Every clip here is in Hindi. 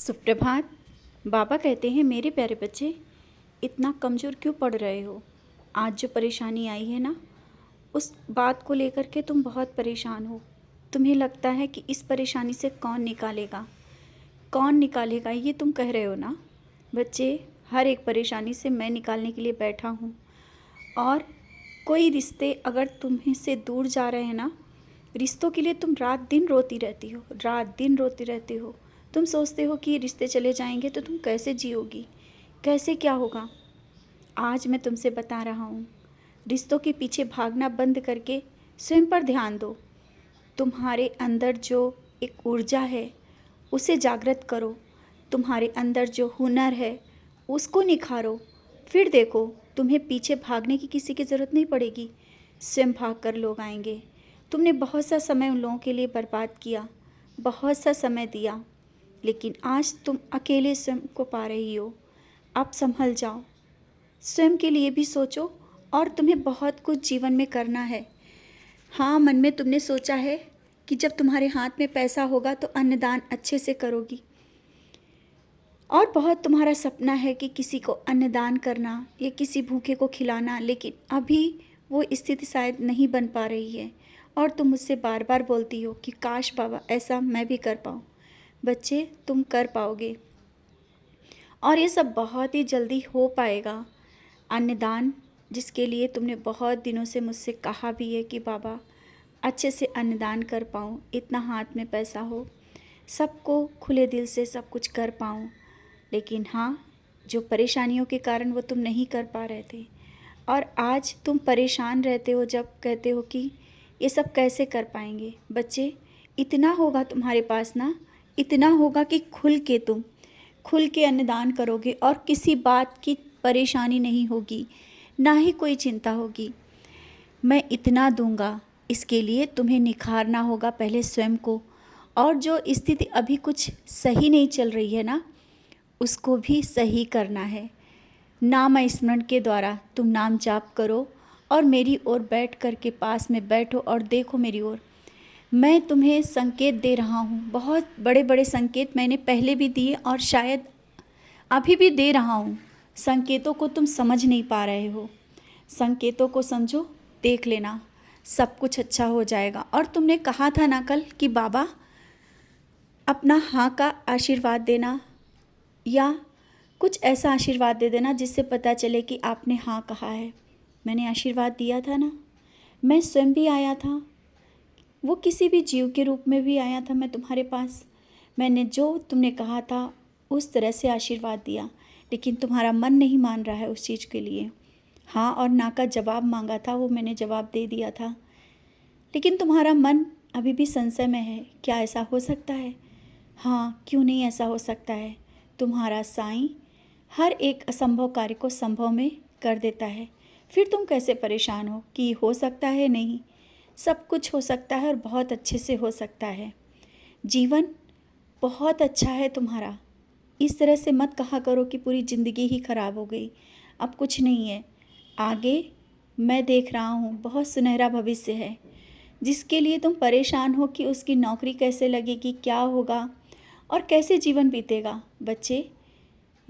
सुप्रभात। बाबा कहते हैं, मेरे प्यारे बच्चे, इतना कमज़ोर क्यों पड़ रहे हो? आज जो परेशानी आई है ना, उस बात को लेकर के तुम बहुत परेशान हो। तुम्हें लगता है कि इस परेशानी से कौन निकालेगा, कौन निकालेगा, ये तुम कह रहे हो ना। बच्चे, हर एक परेशानी से मैं निकालने के लिए बैठा हूँ। और कोई रिश्ते अगर तुम्हें से दूर जा रहे हैं ना, रिश्तों के लिए तुम रात दिन रोती रहती हो, रात दिन रोती रहती हो। तुम सोचते हो कि ये रिश्ते चले जाएंगे तो तुम कैसे जियोगी, कैसे क्या होगा। आज मैं तुमसे बता रहा हूँ, रिश्तों के पीछे भागना बंद करके स्वयं पर ध्यान दो। तुम्हारे अंदर जो एक ऊर्जा है उसे जागृत करो। तुम्हारे अंदर जो हुनर है उसको निखारो। फिर देखो, तुम्हें पीछे भागने की किसी की ज़रूरत नहीं पड़ेगी, स्वयं भाग कर लोग आएंगे। तुमने बहुत सा समय उन लोगों के लिए बर्बाद किया, बहुत सा समय दिया, लेकिन आज तुम अकेले स्वयं को पा रही हो। अब संभल जाओ, स्वयं के लिए भी सोचो। और तुम्हें बहुत कुछ जीवन में करना है। हाँ, मन में तुमने सोचा है कि जब तुम्हारे हाथ में पैसा होगा तो अन्नदान अच्छे से करोगी, और बहुत तुम्हारा सपना है कि किसी को अन्नदान करना या किसी भूखे को खिलाना, लेकिन अभी वो स्थिति शायद नहीं बन पा रही है। और तुम मुझसे बार बार बोलती हो कि काश बाबा ऐसा मैं भी कर पाऊँ। बच्चे, तुम कर पाओगे, और ये सब बहुत ही जल्दी हो पाएगा। अन्नदान, जिसके लिए तुमने बहुत दिनों से मुझसे कहा भी है कि बाबा अच्छे से अन्नदान कर पाऊँ, इतना हाथ में पैसा हो, सबको खुले दिल से सब कुछ कर पाऊँ। लेकिन हाँ, जो परेशानियों के कारण वो तुम नहीं कर पा रहे थे, और आज तुम परेशान रहते हो जब कहते हो कि ये सब कैसे कर पाएंगे। बच्चे, इतना होगा तुम्हारे पास ना, इतना होगा कि खुल के अन्नदान करोगे और किसी बात की परेशानी नहीं होगी, ना ही कोई चिंता होगी। मैं इतना दूंगा, इसके लिए तुम्हें निखारना होगा पहले स्वयं को। और जो स्थिति अभी कुछ सही नहीं चल रही है ना, उसको भी सही करना है। नाम स्मरण के द्वारा तुम नाम जाप करो और मेरी ओर बैठ कर के पास में बैठो और देखो मेरी ओर। मैं तुम्हें संकेत दे रहा हूँ, बहुत बड़े बड़े संकेत मैंने पहले भी दिए और शायद अभी भी दे रहा हूँ। संकेतों को तुम समझ नहीं पा रहे हो, संकेतों को समझो, देख लेना, सब कुछ अच्छा हो जाएगा। और तुमने कहा था ना कल कि बाबा अपना हाँ का आशीर्वाद देना, या कुछ ऐसा आशीर्वाद दे देना जिससे पता चले कि आपने हाँ कहा है। मैंने आशीर्वाद दिया था ना, मैं स्वयं भी आया था, वो किसी भी जीव के रूप में भी आया था मैं तुम्हारे पास। मैंने जो तुमने कहा था उस तरह से आशीर्वाद दिया, लेकिन तुम्हारा मन नहीं मान रहा है उस चीज़ के लिए। हाँ और ना का जवाब मांगा था, वो मैंने जवाब दे दिया था, लेकिन तुम्हारा मन अभी भी संशय में है। क्या ऐसा हो सकता है? हाँ, क्यों नहीं ऐसा हो सकता है। तुम्हारा साईं हर एक असंभव कार्य को संभव में कर देता है। फिर तुम कैसे परेशान हो कि हो सकता है? नहीं, सब कुछ हो सकता है और बहुत अच्छे से हो सकता है। जीवन बहुत अच्छा है तुम्हारा। इस तरह से मत कहा करो कि पूरी ज़िंदगी ही खराब हो गई, अब कुछ नहीं है। आगे मैं देख रहा हूँ, बहुत सुनहरा भविष्य है। जिसके लिए तुम परेशान हो कि उसकी नौकरी कैसे लगेगी, क्या होगा और कैसे जीवन बीतेगा। बच्चे,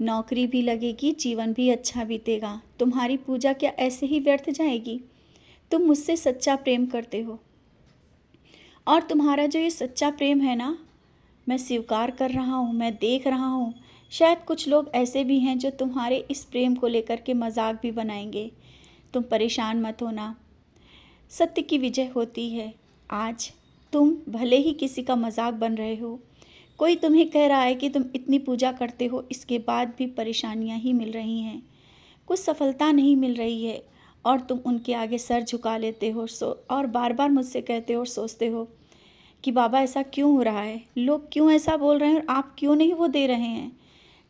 नौकरी भी लगेगी, जीवन भी अच्छा बीतेगा। तुम्हारी पूजा क्या ऐसे ही व्यर्थ जाएगी? तुम मुझसे सच्चा प्रेम करते हो, और तुम्हारा जो ये सच्चा प्रेम है ना, मैं स्वीकार कर रहा हूँ, मैं देख रहा हूँ। शायद कुछ लोग ऐसे भी हैं जो तुम्हारे इस प्रेम को लेकर के मजाक भी बनाएंगे। तुम परेशान मत होना, सत्य की विजय होती है। आज तुम भले ही किसी का मजाक बन रहे हो, कोई तुम्हें कह रहा है कि तुम इतनी पूजा करते हो, इसके बाद भी परेशानियां ही मिल रही हैं, कुछ सफलता नहीं मिल रही है, और तुम उनके आगे सर झुका लेते हो और बार बार मुझसे कहते हो और सोचते हो कि बाबा ऐसा क्यों हो रहा है, लोग क्यों ऐसा बोल रहे हैं और आप क्यों नहीं वो दे रहे हैं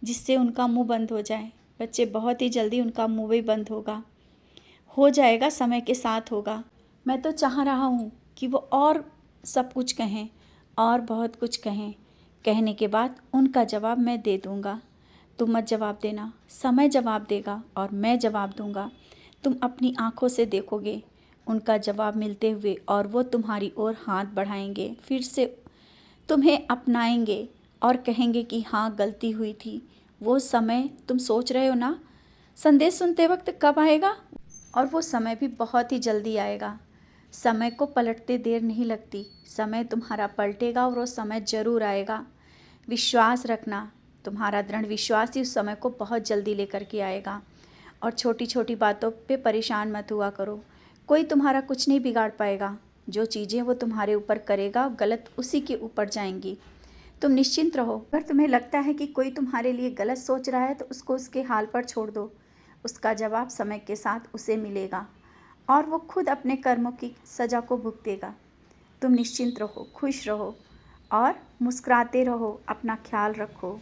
जिससे उनका मुंह बंद हो जाए। बच्चे, बहुत ही जल्दी उनका मुंह भी बंद होगा, हो जाएगा, समय के साथ होगा। मैं तो चाह रहा हूँ कि वो और सब कुछ कहें और बहुत कुछ कहें, कहने के बाद उनका जवाब मैं दे दूँगा। तुम मत जवाब देना, समय जवाब देगा और मैं जवाब दूँगा। तुम अपनी आँखों से देखोगे उनका जवाब मिलते हुए, और वो तुम्हारी ओर हाथ बढ़ाएंगे, फिर से तुम्हें अपनाएंगे और कहेंगे कि हाँ गलती हुई थी। वो समय तुम सोच रहे हो ना संदेश सुनते वक्त कब आएगा, और वो समय भी बहुत ही जल्दी आएगा। समय को पलटते देर नहीं लगती, समय तुम्हारा पलटेगा और वो समय ज़रूर आएगा। विश्वास रखना, तुम्हारा दृढ़ विश्वास ही उस समय को बहुत जल्दी लेकर के आएगा। और छोटी छोटी बातों पे परेशान मत हुआ करो, कोई तुम्हारा कुछ नहीं बिगाड़ पाएगा। जो चीज़ें वो तुम्हारे ऊपर करेगा गलत उसी के ऊपर जाएंगी। तुम निश्चिंत रहो। अगर तुम्हें लगता है कि कोई तुम्हारे लिए गलत सोच रहा है तो उसको उसके हाल पर छोड़ दो। उसका जवाब समय के साथ उसे मिलेगा और वो खुद अपने कर्मों की सज़ा को भुगतेगा। तुम निश्चिंत रहो, खुश रहो और मुस्कुराते रहो। अपना ख्याल रखो।